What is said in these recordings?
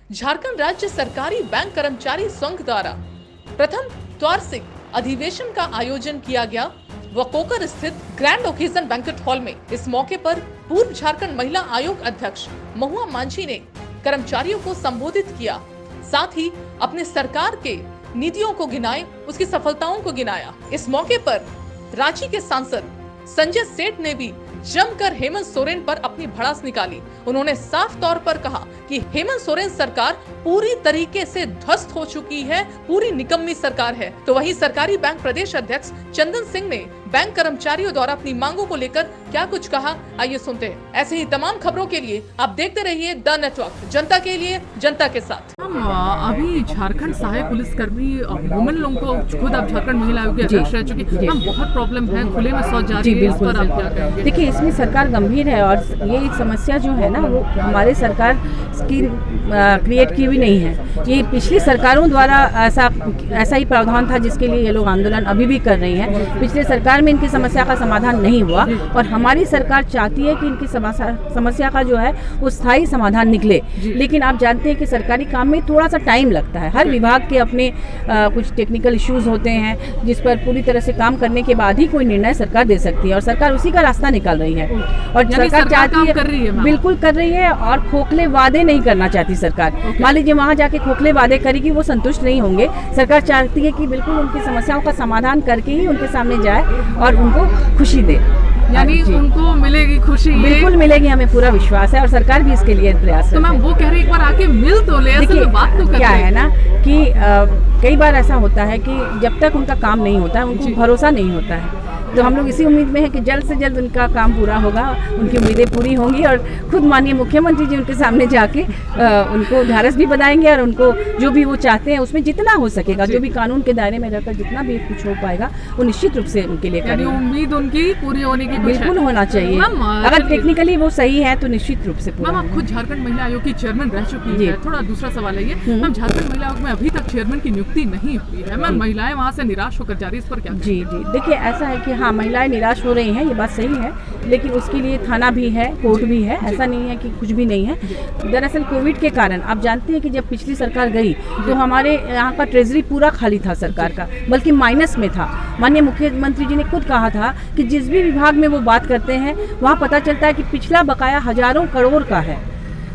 झारखंड राज्य सरकारी बैंक कर्मचारी संघ द्वारा प्रथम वार्षिक अधिवेशन का आयोजन किया गया वकोकर स्थित ग्रैंड ओकेजन बैंक्वेट हॉल में। इस मौके पर पूर्व झारखंड महिला आयोग अध्यक्ष महुआ मांझी ने कर्मचारियों को संबोधित किया, साथ ही अपने सरकार के नीतियों को गिनाए, उसकी सफलताओं को गिनाया। इस मौके पर रांची के सांसद संजय सेठ ने भी जमकर हेमंत सोरेन पर अपनी भड़ास निकाली। उन्होंने साफ तौर पर कहा कि हेमंत सोरेन सरकार पूरी तरीके से ध्वस्त हो चुकी है, पूरी निकम्मी सरकार है। तो वहीं सरकारी बैंक प्रदेश अध्यक्ष चंदन सिंह ने बैंक कर्मचारियों द्वारा अपनी मांगों को लेकर क्या कुछ कहा, आइए सुनते हैं। ऐसे ही तमाम खबरों के लिए आप देखते रहिए द नेटवर्क, जनता के लिए जनता के साथ। अभी झारखंड सहायक पुलिस कर्मी वुमेन लोगों को खुद आप झारखंड महिला आयोग के अध्यक्ष रह चुकी, बहुत प्रॉब्लम है, खुले में शौच जारी है, इस पर आप क्या कहेंगे? देखिए, इसमें सरकार गंभीर है और ये समस्या जो है ना, वो हमारे सरकार की क्रिएट की हुई नहीं है। ये पिछली सरकारों द्वारा ऐसा ही प्रावधान था जिसके लिए ये लोग आंदोलन अभी भी कर रही हैं। पिछले सरकार में इनकी समस्या का समाधान नहीं हुआ और हमारी सरकार चाहती है कि इनकी समस्या का जो है वो स्थायी समाधान निकले। लेकिन आप जानते हैं कि सरकारी काम में थोड़ा सा टाइम लगता है। हर विभाग के अपने कुछ टेक्निकल इश्यूज होते हैं जिस पर पूरी तरह से काम करने के बाद ही कोई निर्णय सरकार दे सकती है और सरकार उसी का रास्ता निकाल रही है। और सरकार चाहती है, बिल्कुल कर रही है, और खोखले वादे नहीं करना चाहती सरकार। मान लीजिए वहाँ जाके खोखले वादे करेगी, वो संतुष्ट नहीं होंगे। सरकार चाहती है कि बिल्कुल उनकी समस्याओं का समाधान करके ही उनके सामने जाए और उनको खुशी दे, यानी उनको मिलेगी खुशी। बिल्कुल मिलेगी, हमें पूरा विश्वास है और सरकार भी इसके लिए प्रयास तो मैम वो कह रही एक बार आके मिल तो ले। देखिए बात तो क्या है ना कि कई बार ऐसा होता है कि जब तक उनका काम नहीं होता है उनको भरोसा नहीं होता है। तो हम लोग इसी उम्मीद में है कि जल्द से जल्द उनका काम पूरा होगा, उनकी उम्मीदें पूरी होंगी और खुद माननीय मुख्यमंत्री जी उनके सामने जाके उनको ढारस भी बधाएंगे और उनको जो भी वो चाहते हैं उसमें जितना हो सकेगा, जो भी कानून के दायरे में रहकर जितना भी कुछ हो पाएगा वो निश्चित रूप से उनके लिए करेंगे। उम्मीद उनकी पूरी होने की बिल्कुल होना चाहिए। अगर टेक्निकली वो सही है तो निश्चित रूप से पूरा। मैम, आप खुद झारखंड महिला आयोग की चेयरमैन रह चुकी है। थोड़ा दूसरा सवाल है ये, मैम झारखंड महिला आयोग में अभी तक चेयरमैन की नियुक्ति नहीं हुई है। मैम महिलाएं वहाँ से निराश होकर जा रही है, इस पर क्या? जी, देखिए ऐसा है कि हाँ, महिलाएं निराश हो रही हैं, ये बात सही है, लेकिन उसके लिए थाना भी है, कोर्ट भी है, ऐसा नहीं है कि कुछ भी नहीं है। दरअसल कोविड के कारण आप जानते हैं कि जब पिछली सरकार गई तो हमारे यहाँ का ट्रेजरी पूरा खाली था सरकार का, बल्कि माइनस में था। माननीय मुख्यमंत्री जी ने खुद कहा था कि जिस भी विभाग में वो बात करते हैं वहाँ पता चलता है कि पिछला बकाया हजारों करोड़ का है।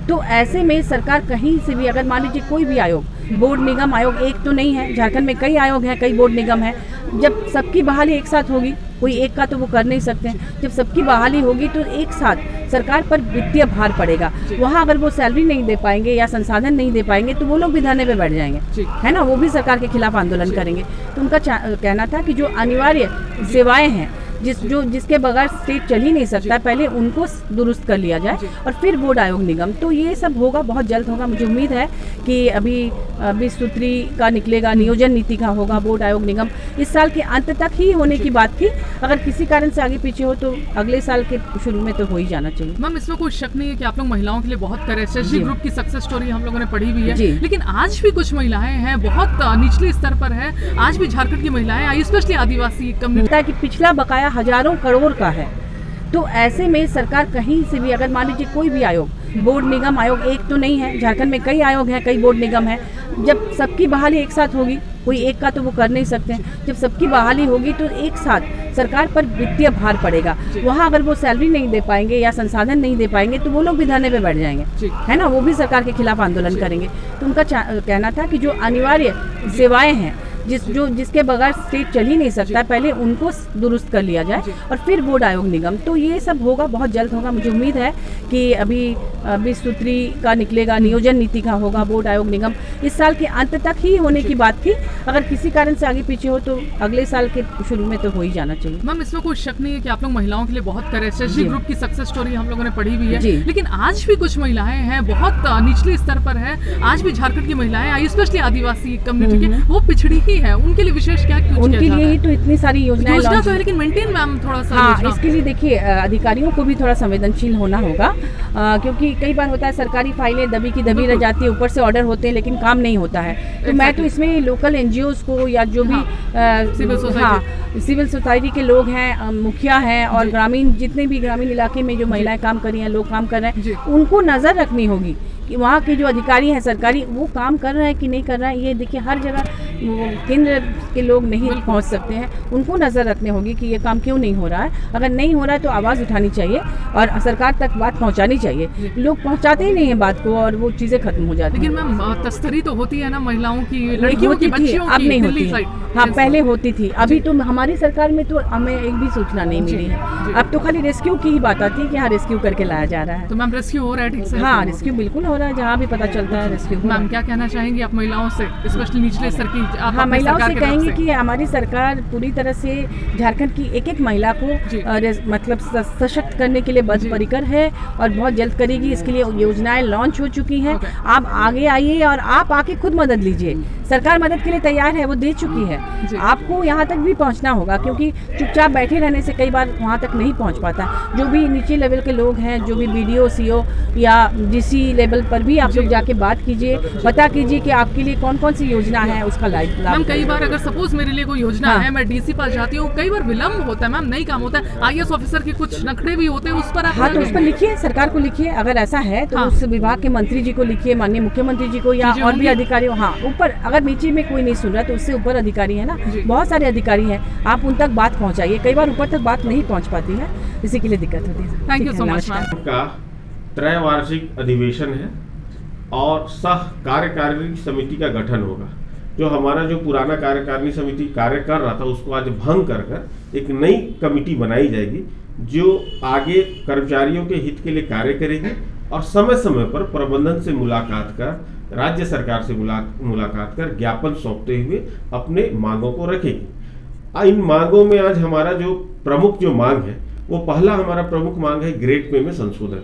तो ऐसे में सरकार कहीं से भी, अगर मान लीजिए कोई भी आयोग, बोर्ड निगम आयोग एक तो नहीं है, झारखंड में कई आयोग हैं, कई बोर्ड निगम हैं, जब सबकी बहाली एक साथ होगी, कोई एक का तो वो कर नहीं सकते हैं, जब सबकी बहाली होगी तो एक साथ सरकार पर वित्तीय भार पड़ेगा। वहाँ अगर वो सैलरी नहीं दे पाएंगे या संसाधन नहीं दे पाएंगे तो वो लोग भी धरने पे बैठ जाएंगे, है ना, वो भी सरकार के खिलाफ आंदोलन करेंगे। तो उनका कहना था कि जो अनिवार्य सेवाएं हैं जिसके बगैर स्टेट चल ही नहीं सकता, पहले उनको दुरुस्त कर लिया जाए और फिर बोर्ड आयोग निगम। तो ये सब होगा, बहुत जल्द होगा। मुझे उम्मीद है कि अभी 20 सूत्री का निकलेगा, नियोजन नीति का होगा, बोर्ड आयोग निगम इस साल के अंत तक ही होने की बात थी। अगर किसी कारण से आगे पीछे हो तो अगले साल के शुरू में तो हो ही जाना चाहिए। मैम, इसमें कोई शक नहीं है कि आप लोग महिलाओं के लिए बहुत करे। एसएसजी ग्रुप की सक्सेस स्टोरी हम लोगों ने पढ़ी हुई है, लेकिन आज भी कुछ महिलाएं हैं, बहुत निचले स्तर पर है, आज भी झारखंड की महिलाएं, स्पेशली आदिवासी कम्युनिटी, कि पिछला बकाया हजारों करोड़ का है। तो ऐसे में सरकार कहीं से भी, अगर मान लीजिए कोई भी आयोग, बोर्ड निगम आयोग एक तो नहीं है, झारखंड में कई आयोग हैं, कई बोर्ड निगम हैं, जब सबकी बहाली एक साथ होगी, कोई एक का तो वो कर नहीं सकते हैं, जब सबकी बहाली होगी तो एक साथ सरकार पर वित्तीय भार पड़ेगा। वहाँ अगर वो सैलरी नहीं दे पाएंगे या संसाधन नहीं दे पाएंगे तो वो लोग भी धरने पे बैठ जाएंगे, है ना, वो भी सरकार के खिलाफ आंदोलन करेंगे। तो उनका कहना था कि जो अनिवार्य सेवाएं हैं जिसके बगैर स्टेट चल ही नहीं सकता, पहले उनको दुरुस्त कर लिया जाए और फिर बोर्ड आयोग निगम। तो ये सब होगा, बहुत जल्द होगा। मुझे उम्मीद है कि अभी 20 सूत्री का निकलेगा, नियोजन नीति का होगा, बोर्ड आयोग निगम इस साल के अंत तक ही होने की बात थी। अगर किसी कारण से आगे पीछे हो तो अगले साल के शुरू में तो हो ही जाना चाहिए। मैम, इसमें कोई शक नहीं है कि आप लोग महिलाओं के लिए बहुत करे। एसएसजी ग्रुप की सक्सेस स्टोरी हम लोगों ने पढ़ी हुई है, लेकिन आज भी कुछ महिलाएं हैं, बहुत निचले स्तर पर है, आज भी झारखंड की महिलाएं, स्पेशली आदिवासी कम्युनिटी की, वो पिछड़ी ही है। उनके लिए विशेष क्या उनके लिए ही तो इतनी सारी योजना तो है, लेकिन मेंटेन मैम थोड़ा सा। हाँ, इसके लिए देखिए अधिकारियों को भी थोड़ा संवेदनशील होना होगा, क्योंकि कई बार होता है सरकारी फाइलें दबी की दबी रह जाती है, ऊपर से ऑर्डर होते हैं लेकिन काम नहीं होता है। तो मैं तो इसमें लोकल एनजीओज को या जो भी सिविल सोसाइटी के लोग हैं, मुखिया हैं और जितने भी ग्रामीण इलाके में जो महिलाएं काम कर रही हैं, लोग काम कर रहे हैं, उनको नजर रखनी होगी कि वहाँ के जो अधिकारी हैं सरकारी, वो काम कर रहे हैं कि नहीं कर रहे हैं, ये देखिए हर जगह केंद्र के लोग नहीं पहुँच सकते हैं, उनको नज़र रखनी होगी कि ये काम क्यों नहीं हो रहा है। अगर नहीं हो रहा है तो आवाज़ उठानी चाहिए और सरकार तक बात पहुँचानी चाहिए। लोग पहुँचाते ही नहीं है बात को और वो चीज़ें खत्म हो जाती हैं। लेकिन मैम तस्करी तो होती है ना महिलाओं की, लड़कियों की, बच्चियों अब की, नहीं दिल्ली होती है। साइड। हाँ, पहले होती थी, अभी तो हमारी सरकार में तो हमें एक भी सूचना नहीं मिली है। अब तो खाली रेस्क्यू की ही बात आती है कि हाँ रेस्क्यू करके लाया जा रहा है। तो मैम रेस्क्यू हो रहा है ठीक से? हाँ, रेस्क्यू बिल्कुल हो रहा है, जहाँ भी पता चलता है रेस्क्यू। मैम क्या कहना चाहेंगी आप महिलाओं से, स्पेशली निचले स्तर की? आप हाँ, अपनी महिलाओं सरकार से की तरफ कहेंगे कि हमारी सरकार पूरी तरह से झारखंड की एक एक महिला को मतलब सशक्त करने के लिए बद्ध परिकर है और बहुत जल्द करेगी। इसके लिए योजनाएं लॉन्च हो चुकी हैं। आप आगे आइए और आप आके खुद मदद लीजिए। सरकार मदद के लिए तैयार है, वो दे चुकी है। आपको यहाँ तक भी पहुँचना होगा, क्योंकि चुपचाप बैठे रहने से कई बार वहाँ तक नहीं पहुँच पाता। जो भी नीचे लेवल के लोग हैं, जो भी BDO CO या DC लेवल पर भी आप लोग जाके बात कीजिए, पता कीजिए कि आपके लिए कौन कौन सी योजना है, उसका लाभ। मैम कई बार अगर सपोज मेरे लिए कोई योजना है, मैं DC पास जाती हूँ, कई बार विलम्ब होता है मैम, नहीं काम होता है। IAS ऑफिसर के कुछ नखड़े भी होते हैं, उस पर हाँ, तो उस पर लिखिए, सरकार को लिखिए। अगर ऐसा है तो उस विभाग के मंत्री जी को लिखिए, माननीय मुख्यमंत्री जी को, या और भी अधिकारियों। हाँ, ऊपर अगर नीचे में कोई नहीं सुन रहा तो उससे ऊपर अधिकारी है ना, बहुत सारे अधिकारी हैं, आप उन तक बात पहुँचाइए। कई बार ऊपर तक बात नहीं पहुँच पाती है, इसी के लिए दिक्कत होती है। Thank you so much ma'am. का त्रैवार्षिक अधिवेशन है और सह कार्यकारिणी समिति का गठन होगा। जो हमारा जो पुराना कार्यकारिणी समिति कार्य कर रहा था उसको आज भंग कर एक नई कमेटी बनाई जाएगी, जो आगे कर्मचारियों के हित के लिए कार्य करेगी और समय समय पर प्रबंधन से मुलाकात कर, राज्य सरकार से मुलाकात कर ज्ञापन सौंपते हुए अपने मांगों को रखेगी। इन मांगों में आज हमारा जो प्रमुख जो मांग है, वो पहला हमारा प्रमुख मांग है ग्रेड पे में संशोधन।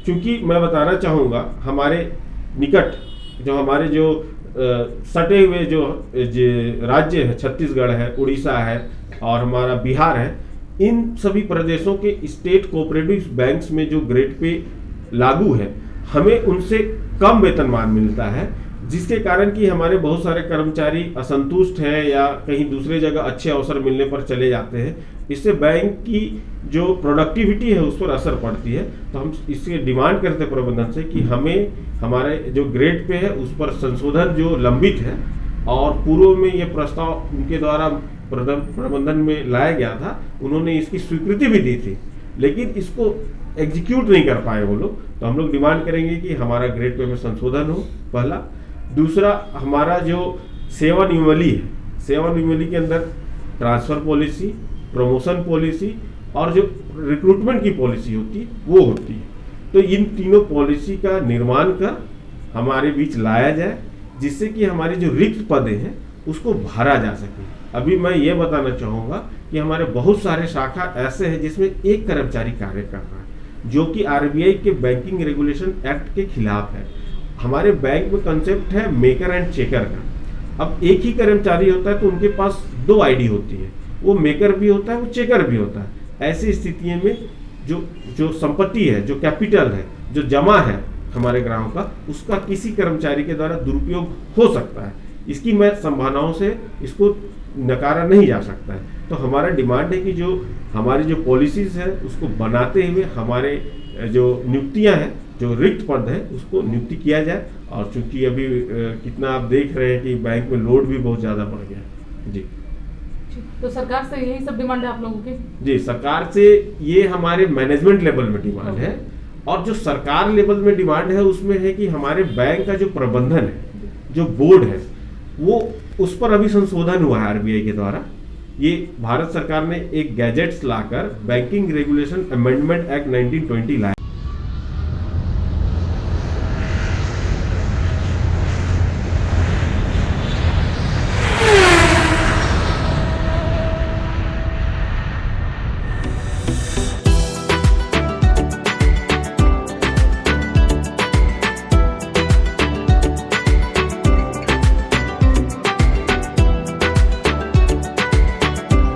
क्योंकि मैं बताना चाहूँगा, हमारे निकट जो हमारे जो सटे हुए जो राज्य है, छत्तीसगढ़ है, उड़ीसा है और हमारा बिहार है, इन सभी प्रदेशों के स्टेट कोऑपरेटिव बैंक्स में जो ग्रेड पे लागू है, हमें उनसे कम वेतनमान मिलता है, जिसके कारण कि हमारे बहुत सारे कर्मचारी असंतुष्ट हैं या कहीं दूसरे जगह अच्छे अवसर मिलने पर चले जाते हैं। इससे बैंक की जो प्रोडक्टिविटी है उस पर असर पड़ती है। तो हम इससे डिमांड करते हैं प्रबंधन से कि हमें हमारे जो ग्रेड पे है उस पर संशोधन जो लंबित है, और पूर्व में ये प्रस्ताव उनके द्वारा प्रबंधन में लाया गया था, उन्होंने इसकी स्वीकृति भी दी थी, लेकिन इसको एग्जीक्यूट नहीं कर पाए वो लोग। तो हम लोग डिमांड करेंगे कि हमारा ग्रेड पे में संशोधन हो, पहला। दूसरा, हमारा जो सेवानियमावली है, सेवानियमावली के अंदर ट्रांसफर पॉलिसी, प्रमोशन पॉलिसी और जो रिक्रूटमेंट की पॉलिसी होती है वो होती है। तो इन तीनों पॉलिसी का निर्माण कर हमारे बीच लाया जाए, जिससे कि हमारी जो रिक्त पदें हैं उसको भरा जा सके। अभी मैं ये बताना चाहूँगा कि हमारे बहुत सारे शाखा ऐसे हैं जिसमें एक कर्मचारी कार्य कर रहा है, जो कि RBI के बैंकिंग रेगुलेशन एक्ट के खिलाफ है। हमारे बैंक में कंसेप्ट है मेकर एंड चेकर का। अब एक ही कर्मचारी होता है तो उनके पास 2 ID होती है, वो मेकर भी होता है, वो चेकर भी होता है। ऐसी स्थितियों में जो संपत्ति है, जो कैपिटल है, जो जमा है हमारे ग्राहकों का, उसका किसी कर्मचारी के द्वारा दुरुपयोग हो सकता है। इसकी मैं संभावनाओं से इसको नकारा नहीं जा सकता है। तो हमारा डिमांड है कि जो हमारी जो पॉलिसीज है उसको बनाते हुए हमारे जो नियुक्तियां हैं, जो रिक्त पद है, उसको नियुक्ति किया जाए। और चूंकि अभी कितना आप देख रहे हैं कि बैंक में लोड भी बहुत ज़्यादा बढ़ गया। जी, तो सरकार से यही सब डिमांड है आप लोगों की? जी, सरकार से ये हमारे मैनेजमेंट लेवल में डिमांड है। और जो सरकार लेवल में डिमांड है उसमें है कि हमारे बैंक का जो प्रबंधन है, जो बोर्ड है, वो उस पर अभी संशोधन हुआ है RBI के द्वारा। ये भारत सरकार ने एक गैजेट्स लाकर बैंकिंग रेगुलेशन अमेंडमेंट एक्ट 1920 लाया।